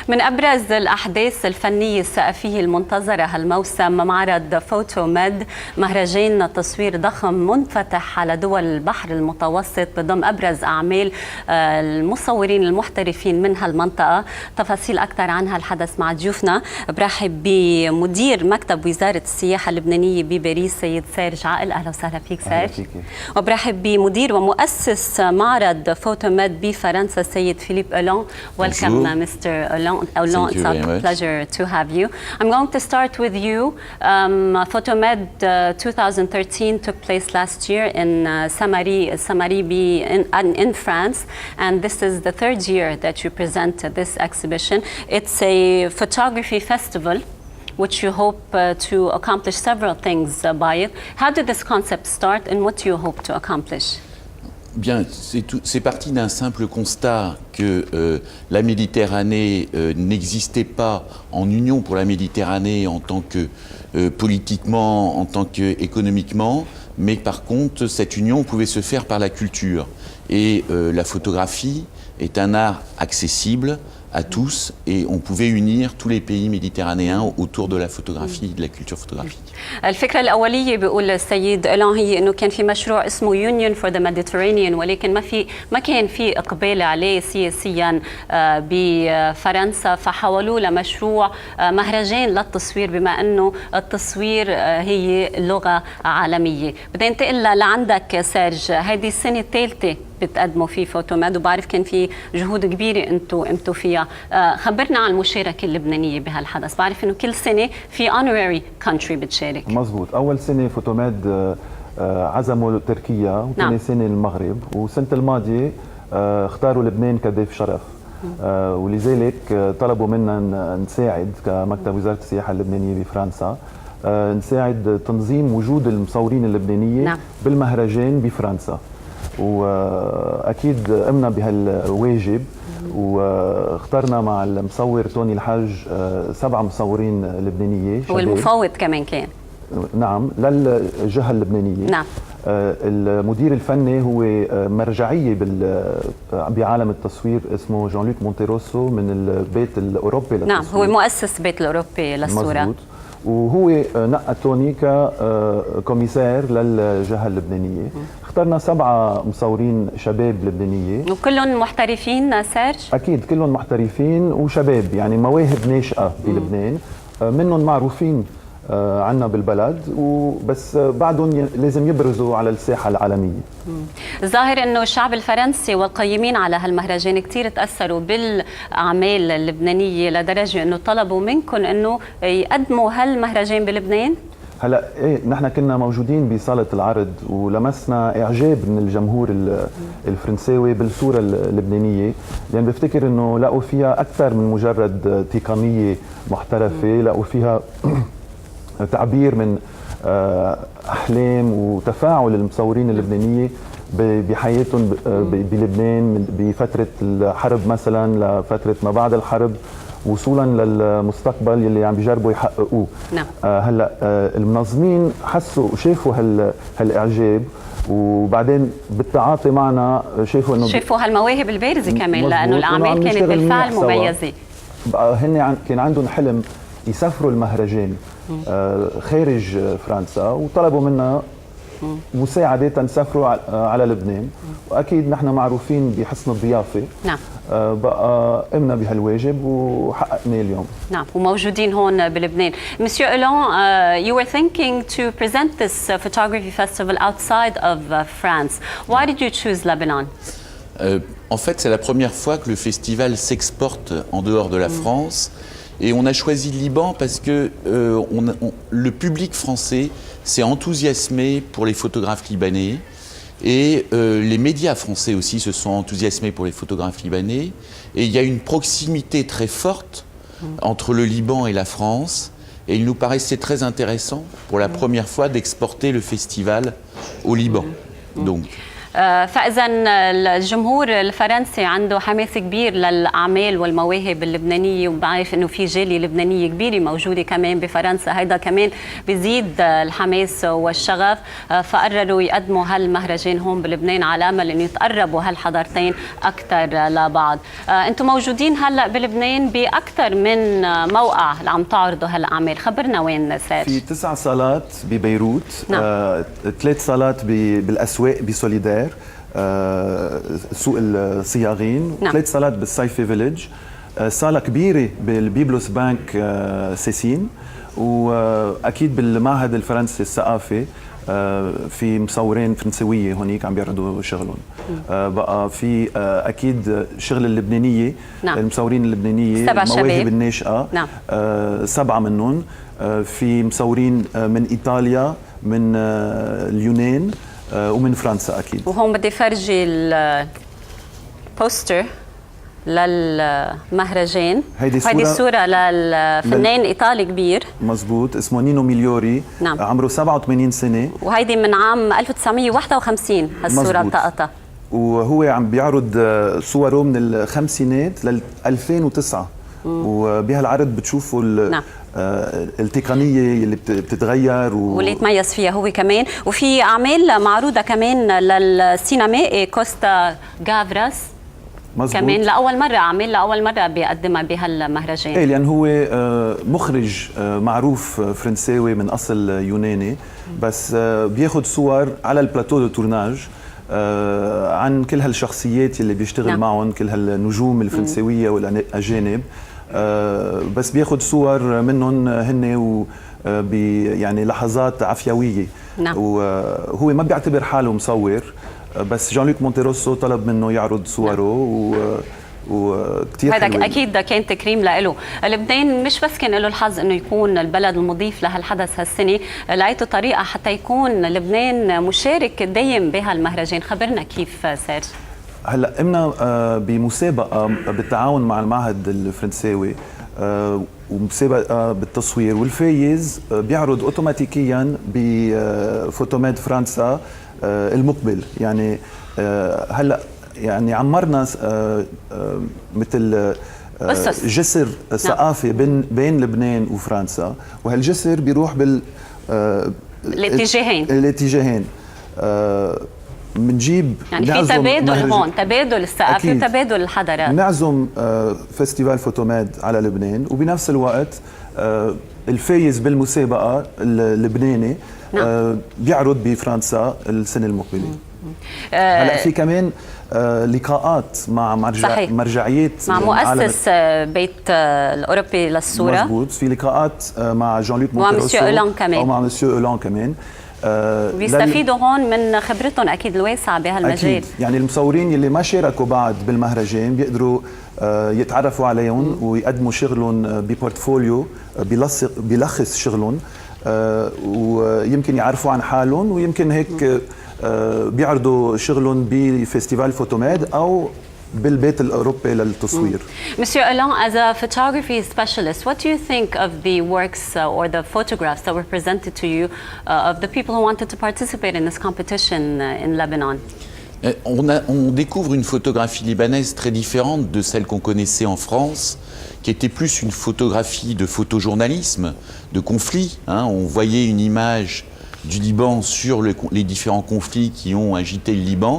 من أبرز الأحداث الفنية الثقافية المنتظرة هالموسم معرض فوتوميد، مهرجان تصوير ضخم منفتح على دول البحر المتوسط بضم أبرز أعمال المصورين المحترفين من هالمنطقة. تفاصيل أكثر عن هالحدث مع ضيوفنا. برحب بمدير مكتب وزارة السياحة اللبنانية بباريس سيد سيرج عقل. أهلا وسهلا فيك سيرج. وبرحب بمدير ومؤسس معرض فوتوميد بفرنسا سيد فيليب أولون. Welcome, Mr. Hollande. It's a pleasure to have you. I'm going to start with you. Photomed 2013 took place last year in Samaribi in France, and this is the third year that you present this exhibition. It's a photography festival which you hope to accomplish several things by it. How did this concept start and what do you hope to accomplish? Bien, c'est parti d'un simple constat que la Méditerranée n'existait pas en union pour la Méditerranée en tant que politiquement, en tant qu'économiquement, mais par contre cette union pouvait se faire par la culture. Et la photographie est un art accessible à tous et on pouvait unir tous les pays méditerranéens autour de la photographie et de la culture photographique. الفكرة الأولية بيقول السيد أولون هي إنه كان في مشروع اسمه Union for the Mediterranean، ولكن ما كان في إقبال عليه سياسيا بفرنسا، فحولوه لمشروع مهرجان للتصوير بما إنه التصوير هي لغة عالمية. بدي أنتقل لعندك سيرج، هذه السنة الثالثة بتقدموا في فوتوميد وبعرف كان في جهود كبيرة انتم قمتوا فيها. خبرنا عن المشاركة اللبنانية بهالحدث. بعرف انه كل سنة في honorary country بتشارك. مزبوط. أول سنة فوتوميد عزموا تركيا وثاني سنة المغرب، والسنة الماضية اختاروا لبنان كضيف شرف. ولذلك طلبوا منا نساعد كمكتب وزارة السياحة اللبنانية بفرنسا، نساعد تنظيم وجود المصورين اللبنانية بالمهرجان بفرنسا. واكيد قمنا بهالواجب واخترنا مع المصور توني الحاج 7 مصورين لبنانيه. والمفوض كمان كان. نعم، للجهه اللبنانيه. نعم. المدير الفني هو مرجعيه بعالم التصوير اسمه جان لوك مونتيروسو من البيت الاوروبي للتصوير. نعم، هو مؤسس بيت الاوروبي للصوره. مزبوط. وهو نقى توني ككوميسار للجهه اللبنانيه. اخترنا 7 مصورين شباب لبنانيه وكلهم محترفين سيرج؟ اكيد كلهم محترفين وشباب، يعني مواهب ناشئه بلبنان، منهم معروفين عنا بالبلد وبس بعدهم لازم يبرزوا على الساحه العالميه. الظاهر انه الشعب الفرنسي والقيمين على هالمهرجان كثير تاثروا بالاعمال اللبنانيه لدرجه انه طلبوا منكم انه يقدموا هالمهرجان بلبنان. هلا ايه، نحن كنا موجودين بصاله العرض ولمسنا اعجاب من الجمهور الفرنساوي بالصوره اللبنانيه، لان بفتكر انه لقوا فيها اكثر من مجرد تقنيه محترفه، لقوا فيها تعبير من أحلام وتفاعل المصورين اللبنانية بحياتهم بلبنان بفترة الحرب مثلا لفترة ما بعد الحرب، وصولا للمستقبل اللي عم بيجربوا يحققوه. نعم. هلا المنظمين حسوا وشافوا هالاعجاب، وبعدين بالتعاطي معنا شافوا هالمواهب البارزة كمان، لأنه الأعمال كانت بالفعل مميزة. هن كان عندهم حلم يسافروا المهرجان خارج فرنسا، وطلبوا منا مساعدة نسافروا على لبنان، وأكيد نحن معروفين بحسن الضيافة. نعم. بقى قمنا بهالواجب وحققناه اليوم. نعم، وموجودين هون بلبنان. Monsieur Hollande, you were thinking to present this photography festival outside of France. Why did you choose Lebanon? En fait, c'est la première fois que le festival s'exporte en dehors de la France. Et on a choisi le Liban parce que le public français s'est enthousiasmé pour les photographes libanais et les médias français aussi se sont enthousiasmés pour les photographes libanais. Et il y a une proximité très forte entre le Liban et la France. Et il nous paraissait très intéressant pour la première fois d'exporter le festival au Liban. Donc. فإذا الجمهور الفرنسي عنده حماس كبير للأعمال والمواهب اللبنانية، وبعرف إنه في جالية لبنانية كبيرة موجودة كمان بفرنسا، هيدا كمان بيزيد الحماس والشغف، فقرروا يقدموا هالمهرجان هون بلبنان على أمل إنه يتقربوا هالحضارتين أكثر لبعض. أنتم موجودين هلأ بلبنان بأكثر من موقع اللي عم تعرضوا هالأعمال، خبرنا وين سير؟ في 9 صالات ببيروت، نعم. 3 صالات بالأسواق بسوليدار، سوق الصياغين، نعم. 3 صالات بالصيفي فيليج، صالة كبيرة بالبيبلوس بانك سيسين، وأكيد بالمعهد الفرنسي الثقافي في مصورين فرنسوية هونيك عم بيعرضوا شغلهم. بقى في أكيد شغل اللبنانية، نعم. المصورين اللبنانية، 7 شباب المواهب الناشئة، نعم. 7 منهم، في مصورين من إيطاليا، من اليونان، ومن فرنسا أكيد. وهون بدي فرجي البوستر للمهرجان. هيدي صورة للفنان إيطالي كبير مزبوط، اسمه نينو ميليوري. نعم. عمره 87 سنة، وهيدي من عام 1951 هالصورة التقطة، وهو عم بيعرض صوره من الخمسينات لل 2009. وبهالعرض بتشوفوا نعم. التقنية اللي بتتغير واللي يتميز فيها هو كمان. وفي أعمال معروضة كمان للسينمائي كوستا غافراس. مزبوط. كمان لأول مرة بيقدمها بهالمهرجان. ايه، لأن هو مخرج معروف فرنساوي من أصل يوناني، بس بياخد صور على البلاتو دو تورناج عن كل هالشخصيات اللي بيشتغل نعم. معهم، كل هالنجوم الفرنسوية والأجانب، بس بياخد صور منهم هن يعني لحظات عفوية. نعم. وهو ما بيعتبر حاله مصور، بس جان لوك مونتيروسو طلب منه يعرض صوره. نعم. وكثير هذا اكيد كان تكريم له. لبنان مش بس كان له الحظ انه يكون البلد المضيف لهالحدث هالسنه، لقيتوا طريقه حتى يكون لبنان مشارك دايم بهالمهرجان، خبرنا كيف سير؟ هلا قمنا بمسابقه بالتعاون مع المعهد الفرنساوي، ومسابقه بالتصوير، والفايز بيعرض اوتوماتيكيا بفوتوماد فرنسا المقبل. يعني هلا يعني عمرنا مثل جسر ثقافي بين لبنان وفرنسا، وهالجسر بيروح الاتجاهين. بنجيب يعني في تبادل هون، تبادل الثقافي وتبادل الحضارات. نعزم فestival فوتوماد على لبنان، وبنفس الوقت الفايز بالمسابقة اللبناني بيعرض بفرنسا السنة المقبلة. هلا في كمان لقاءات مع مرجعيات، مع مؤسس بيت الأوروبي للصورة. مزبوط، في لقاءات مع جان لوك مونتيروسو ومع مسيو أولان كمان. بيستفيدوا هون من خبرتهم اكيد الواسعه بهالمجال. أكيد. يعني المصورين اللي ما شاركوا بعد بالمهرجان بيقدروا يتعرفوا عليهم ويقدموا شغلهم ببورتفوليو بيلخص شغلهم، ويمكن يعرفوا عن حالهم، ويمكن هيك بيعرضوا شغلهم بفestival فوتوماد او بالبيت الأوروبي للتصوير. Monsieur Alain, as a photography specialist, what do you think of the works or the photographs that were presented to you of the people who wanted to participate in this competition in Lebanon? On découvre une photographie libanaise très différente de celle qu'on connaissait en France, qui était plus une photographie de photojournalisme, de conflit. On voyait une image du Liban sur les différents conflits qui ont agité le Liban,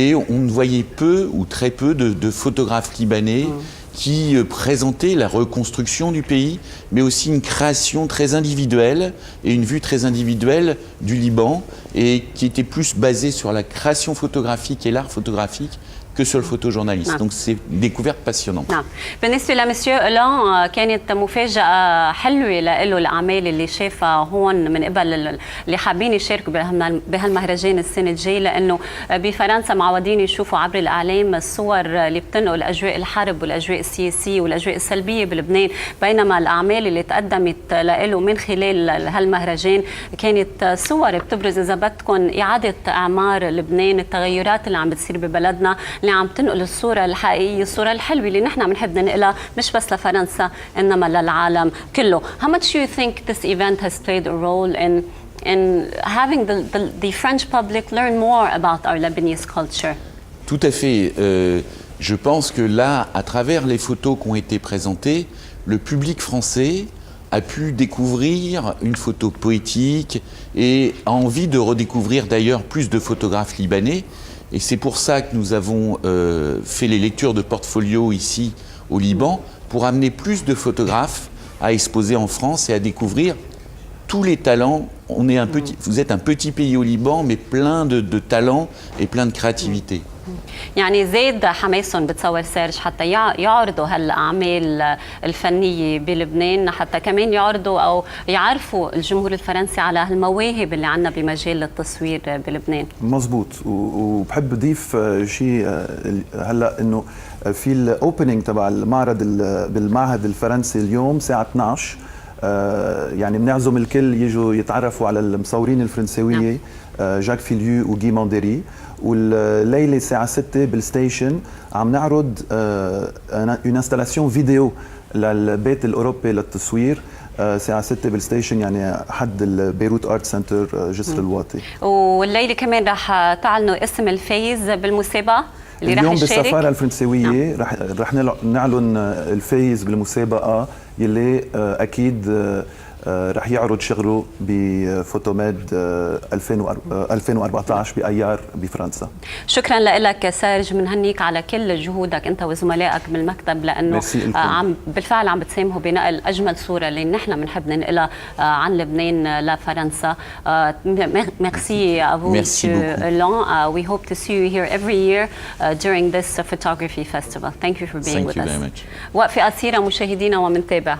et on ne voyait peu ou très peu de photographes libanais qui présentaient la reconstruction du pays, mais aussi une création très individuelle et une vue très individuelle du Liban, et qui était plus basée sur la création photographique et l'art photographique que sur le photojournaliste. Donc c'est une découverte passionnante. نعم. بالنسبة لمسيو ألان كانت مفاجأة حلوة له الأعمال اللي شافها هون من قبل اللي حابين يشاركوا بهالمهرجان السنة الجاية، لأنه بفرنسا معودين يشوفوا عبر الإعلام الصور اللي بتنقل أجواء الحرب والأجواء السياسية والأجواء السلبية بلبنان، بينما الأعمال اللي تقدمت له من خلال هالمهرجان كانت صور بتبرز إذا بدكم إعادة إعمار لبنان، التغيرات اللي عم بتصير ببلدنا اللي عم تنقل الصورة الحقيقية، الصورة الحلوة اللي نحن بنحب ننقلها مش بس لفرنسا إنما للعالم كله. How much do you think this event has played a role in in having the French public learn more about our Lebanese culture. Tout à fait. Je pense que là, à travers les photos qui ont été présentées, le public français a pu découvrir une photo poétique et a envie de redécouvrir d'ailleurs plus de photographes libanais. Et c'est pour ça que nous avons fait les lectures de portfolio ici au Liban, pour amener plus de photographes à exposer en France et à découvrir tous les talents. Vous êtes un petit pays au Liban, mais plein de talents et plein de créativité. يعني زاد حماسهم بتصور سيرج حتى يعرضوا هالأعمال الفنية بلبنان، حتى كمان يعرضوا أو يعرفوا الجمهور الفرنسي على هالمواهب اللي عنا بمجال التصوير بلبنان. مزبوط. وبحب أضيف شيء هلا إنه في الأوبننج تبع المعرض بالمعهد الفرنسي اليوم الساعة 12. يعني بنعزم الكل يجوا يتعرفوا على المصورين الفرنساوية جاك فيليو وغي مانديري. والليله الساعه 6 بالستيشن عم نعرض اون انستالاسيون فيديو للبيت الاوروبي للتصوير الساعه 6 بالستيشن، يعني حد البيروت ارت سنتر جسر الواطي. والليله كمان رح تعلنوا اسم الفايز بالمسابقه اللي رح يشارك اليوم بالسفاره الفرنساويه. رح نعلن الفايز بالمسابقه يلي اكيد رح يعرض شغله بفوتوميد 2014 بأيار بفرنسا. شكرا لك سيرج، بنهنيك على كل جهودك انت وزملائك بالمكتب، لانه بالفعل عم بتساهموا بنقل اجمل صوره اللي نحن بنحب ننقلها عن لبنان لفرنسا. ميرسي à vous Monsieur Lan. We hope to see you here every year during this photography festival. Thank you for being with us. وقفة قصيرة مشاهدينا ومنتابع.